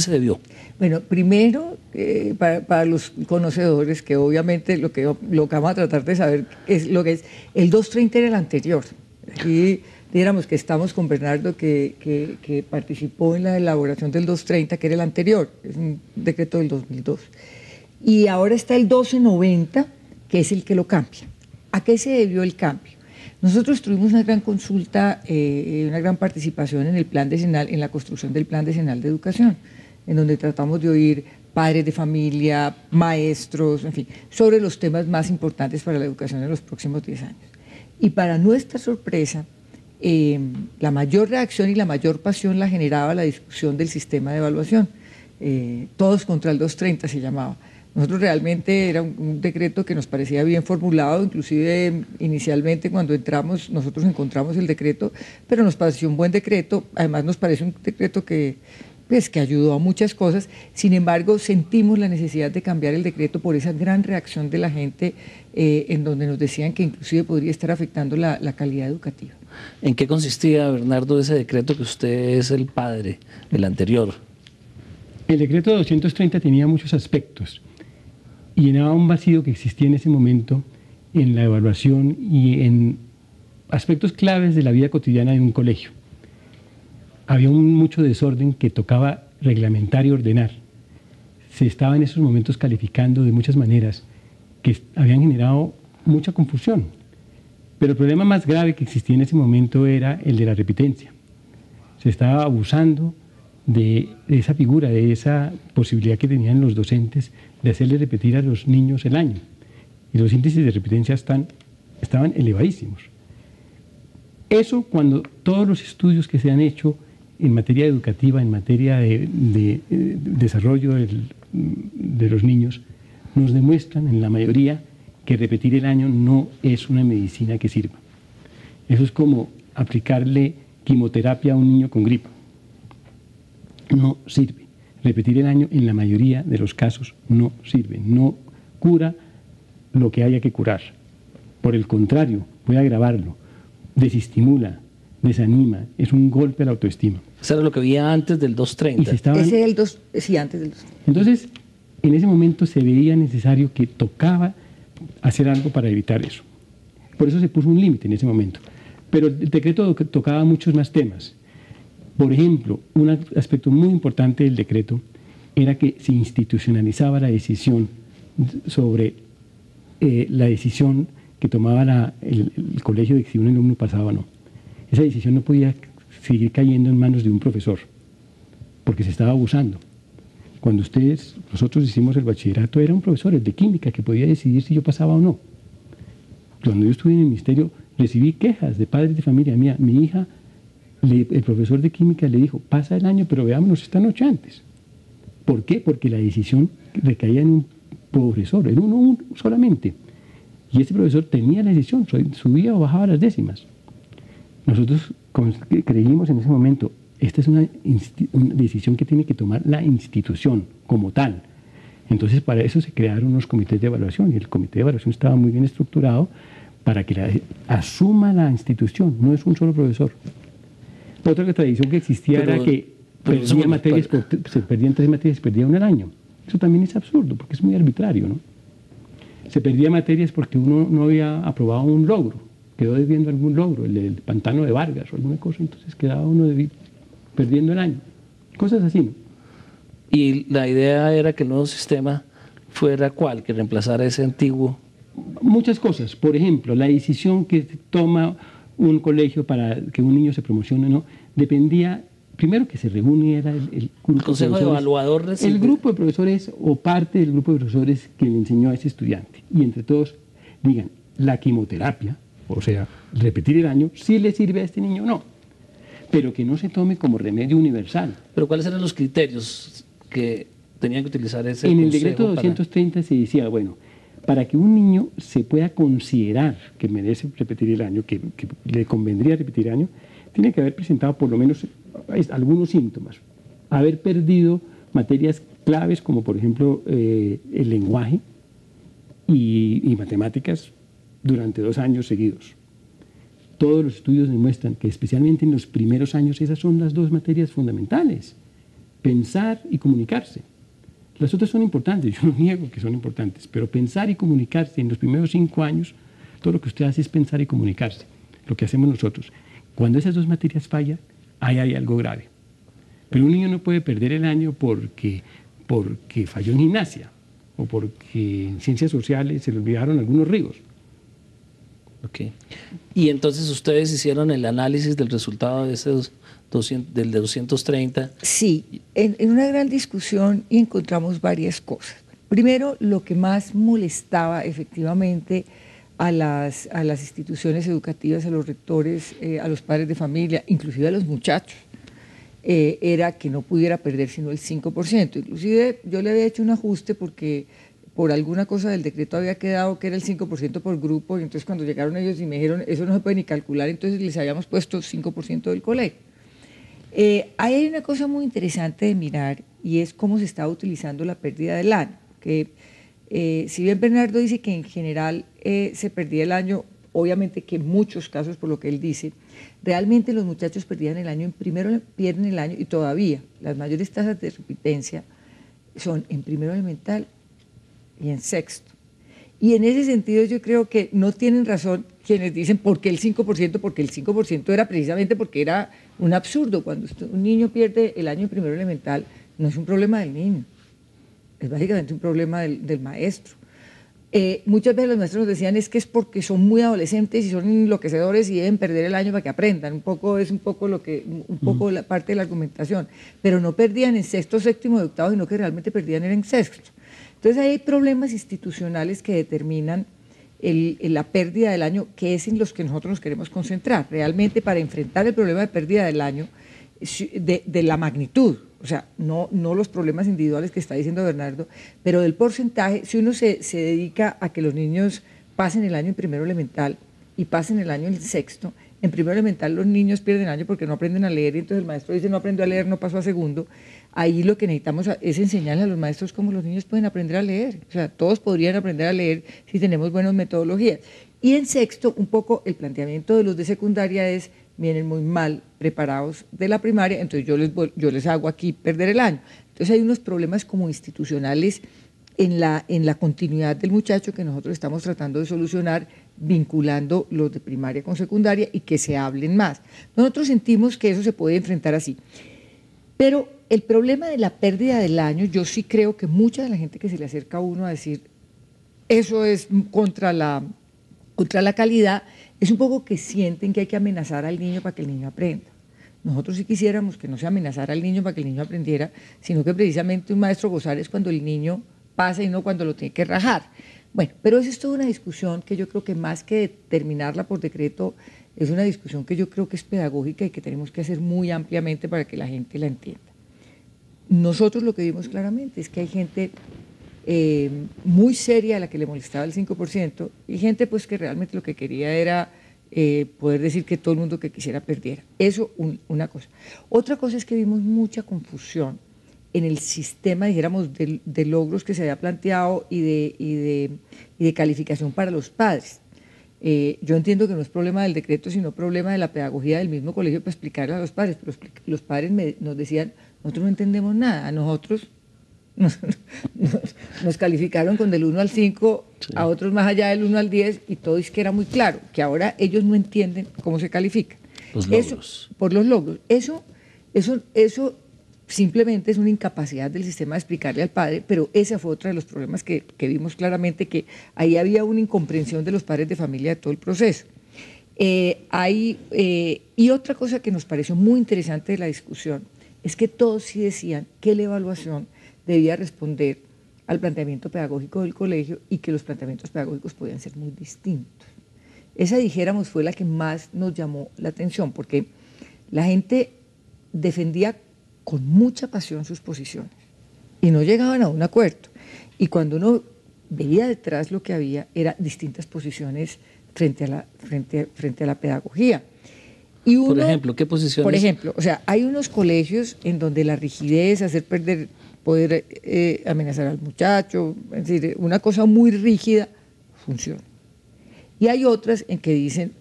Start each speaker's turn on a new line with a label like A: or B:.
A: se debió?
B: Bueno, primero, para los conocedores, que obviamente lo que vamos a tratar de saber es lo que es, el 230 era el anterior. Aquí dijéramos que estamos con Bernardo, que participó en la elaboración del 230, que era el anterior, es un decreto del 2002. Y ahora está el 1290, que es el que lo cambia. ¿A qué se debió el cambio? Nosotros tuvimos una gran consulta, una gran participación en el plan decenal, en la construcción del plan decenal de educación, en donde tratamos de oír padres de familia, maestros, en fin, sobre los temas más importantes para la educación en los próximos 10 años. Y para nuestra sorpresa, la mayor reacción y la mayor pasión la generaba la discusión del sistema de evaluación. Todos contra el 230 se llamaba. Nosotros realmente era un decreto que nos parecía bien formulado, inclusive inicialmente cuando entramos nosotros encontramos el decreto, pero nos pareció un buen decreto, además nos parece un decreto que ayudó a muchas cosas. Sin embargo, sentimos la necesidad de cambiar el decreto por esa gran reacción de la gente, en donde nos decían que inclusive podría estar afectando la calidad educativa.
A: ¿En qué consistía, Bernardo, ese decreto que usted es el padre, el anterior?
C: El decreto 230 tenía muchos aspectos y llenaba un vacío que existía en ese momento en la evaluación y en aspectos claves de la vida cotidiana de un colegio. Había mucho desorden que tocaba reglamentar y ordenar. Se estaba en esos momentos calificando de muchas maneras que habían generado mucha confusión. Pero el problema más grave que existía en ese momento era el de la repitencia. Se estaba abusando de esa figura, de esa posibilidad que tenían los docentes de hacerle repetir a los niños el año. Y los índices de repitencia estaban elevadísimos. Eso, cuando todos los estudios que se han hecho en materia educativa, en materia de desarrollo de los niños, nos demuestran en la mayoría que repetir el año no es una medicina que sirva. Eso es como aplicarle quimioterapia a un niño con gripa. No sirve. Repetir el año en la mayoría de los casos no sirve. No cura lo que haya que curar. Por el contrario, puede agravarlo, desestimula, desanima, es un golpe a la autoestima.
A: Eso era lo que había antes del 230.
B: Ese es el 2, sí, antes del 230.
C: Entonces, en ese momento se veía necesario que tocaba hacer algo para evitar eso. Por eso se puso un límite en ese momento. Pero el decreto tocaba muchos más temas. Por ejemplo, un aspecto muy importante del decreto era que se institucionalizaba la decisión sobre la decisión que tomaba el colegio de si un alumno pasaba o no. Esa decisión no podía seguir cayendo en manos de un profesor, porque se estaba abusando. Cuando nosotros hicimos el bachillerato, era un profesor, el de química, que podía decidir si yo pasaba o no. Cuando yo estuve en el ministerio, recibí quejas de padres de familia mía. Mi hija, el profesor de química le dijo, pasa el año, pero veámonos esta noche antes. ¿Por qué? Porque la decisión recaía en un profesor, en uno solamente. Y ese profesor tenía la decisión, subía o bajaba las décimas. Nosotros creímos en ese momento, esta es una decisión que tiene que tomar la institución como tal. Entonces, para eso se crearon unos comités de evaluación, y el comité de evaluación estaba muy bien estructurado para que asuma la institución, no es un solo profesor. Otra tradición que existía era que se perdían 3 materias, se perdía una al año. Eso también es absurdo, porque es muy arbitrario, ¿no? Se perdía materias porque uno no había aprobado un logro, quedó debiendo algún logro, el pantano de Vargas o alguna cosa, entonces quedaba uno perdiendo el año. Cosas así, ¿no?
A: Y la idea era que el nuevo sistema fuera ¿cuál? Que reemplazara ese antiguo.
C: Muchas cosas. Por ejemplo, la decisión que toma un colegio para que un niño se promocione o no, dependía, primero que se reuniera el
A: consejo de evaluador.
C: El grupo de profesores o parte del grupo de profesores que le enseñó a ese estudiante. Y entre todos digan, la quimioterapia, o sea, repetir el año, si le sirve a este niño o no. Pero que no se tome como remedio universal.
A: ¿Pero cuáles eran los criterios que tenían que utilizar ese
C: consejo? En el decreto 230 se decía, bueno, para que un niño se pueda considerar que merece repetir el año, que le convendría repetir el año, tiene que haber presentado por lo menos algunos síntomas. Haber perdido materias claves como por ejemplo el lenguaje y matemáticas durante 2 años seguidos. Todos los estudios demuestran que especialmente en los primeros años esas son las 2 materias fundamentales. pensar y comunicarse. Las otras son importantes, yo no niego que son importantes, pero pensar y comunicarse en los primeros 5 años, todo lo que usted hace es pensar y comunicarse, lo que hacemos nosotros. Cuando esas 2 materias fallan, ahí hay algo grave. Pero un niño no puede perder el año porque falló en gimnasia o porque en ciencias sociales se le olvidaron algunos ríos.
A: Ok. Y entonces ustedes hicieron el análisis del resultado de esos del de 230.
B: Sí, en una gran discusión y encontramos varias cosas. Primero, lo que más molestaba efectivamente a las instituciones educativas, a los rectores, a los padres de familia, inclusive a los muchachos, era que no pudiera perder sino el 5%. Inclusive yo le había hecho un ajuste porque por alguna cosa del decreto había quedado que era el 5% por grupo, y entonces cuando llegaron ellos y me dijeron, eso no se puede ni calcular, entonces les habíamos puesto 5% del colegio. Ahí hay una cosa muy interesante de mirar y es cómo se está utilizando la pérdida del año. Que, si bien Bernardo dice que en general se perdía el año, obviamente que en muchos casos, por lo que él dice, realmente los muchachos perdían el año, primero pierden el año y todavía las mayores tasas de repitencia son en primero elemental y en sexto. Y en ese sentido yo creo que no tienen razón quienes dicen ¿por qué el 5%? Porque el 5% era precisamente porque era un absurdo. Cuando un niño pierde el año en primero elemental, no es un problema del niño, es básicamente un problema del maestro. Muchas veces los maestros nos decían es que es porque son muy adolescentes y son enloquecedores y deben perder el año para que aprendan. Es un poco la parte de la argumentación, pero no perdían en sexto, séptimo y octavo, sino que realmente perdían en sexto. Entonces hay problemas institucionales que determinan la pérdida del año, que es en los que nosotros nos queremos concentrar, realmente para enfrentar el problema de pérdida del año, de la magnitud, o sea, no los problemas individuales que está diciendo Bernardo, pero del porcentaje. Si uno se dedica a que los niños pasen el año en primero elemental y pasen el año en sexto, en primero elemental los niños pierden el año porque no aprenden a leer, y entonces el maestro dice no aprendo a leer, no paso a segundo. Ahí lo que necesitamos es enseñarle a los maestros cómo los niños pueden aprender a leer. O sea, todos podrían aprender a leer si tenemos buenas metodologías. Y en sexto, un poco el planteamiento de los de secundaria es, vienen muy mal preparados de la primaria, entonces yo les hago aquí perder el año. Entonces hay unos problemas como institucionales en la continuidad del muchacho que nosotros estamos tratando de solucionar, vinculando los de primaria con secundaria y que se hablen más. Nosotros sentimos que eso se puede enfrentar así. Pero el problema de la pérdida del año, yo sí creo que mucha de la gente que se le acerca a uno a decir eso es contra la calidad, es un poco que sienten que hay que amenazar al niño para que el niño aprenda. Nosotros sí quisiéramos que no se amenazara al niño para que el niño aprendiera, sino que precisamente un maestro gozar es cuando el niño pasa y no cuando lo tiene que rajar. Bueno, pero eso es toda una discusión que yo creo que más que terminarla por decreto, es una discusión que yo creo que es pedagógica y que tenemos que hacer muy ampliamente para que la gente la entienda. Nosotros lo que vimos claramente es que hay gente muy seria a la que le molestaba el 5% y gente pues que realmente lo que quería era poder decir que todo el mundo que quisiera perdiera. Eso una cosa. Otra cosa es que vimos mucha confusión en el sistema, dijéramos, de logros que se había planteado y de calificación para los padres. Yo entiendo que no es problema del decreto, sino problema de la pedagogía del mismo colegio para explicarle a los padres, pero los padres nos decían, nosotros no entendemos nada, a nosotros nos calificaron con del 1 al 5, sí, a otros más allá del 1 al 10, y todo es que era muy claro, que ahora ellos no entienden cómo se califica.
A: Los logros.
B: Eso, por los logros. Eso simplemente es una incapacidad del sistema de explicarle al padre, pero ese fue otro de los problemas que vimos claramente, que ahí había una incomprensión de los padres de familia de todo el proceso. Y otra cosa que nos pareció muy interesante de la discusión es que todos sí decían que la evaluación debía responder al planteamiento pedagógico del colegio y que los planteamientos pedagógicos podían ser muy distintos. Esa, dijéramos, fue la que más nos llamó la atención, porque la gente defendía con mucha pasión sus posiciones y no llegaban a un acuerdo. Y cuando uno veía detrás lo que había, eran distintas posiciones frente a la pedagogía. Y uno,
A: por ejemplo, ¿qué posiciones?
B: Por ejemplo, o sea, hay unos colegios en donde la rigidez, hacer perder, poder amenazar al muchacho, es decir, una cosa muy rígida, funciona. Y hay otras en que dicen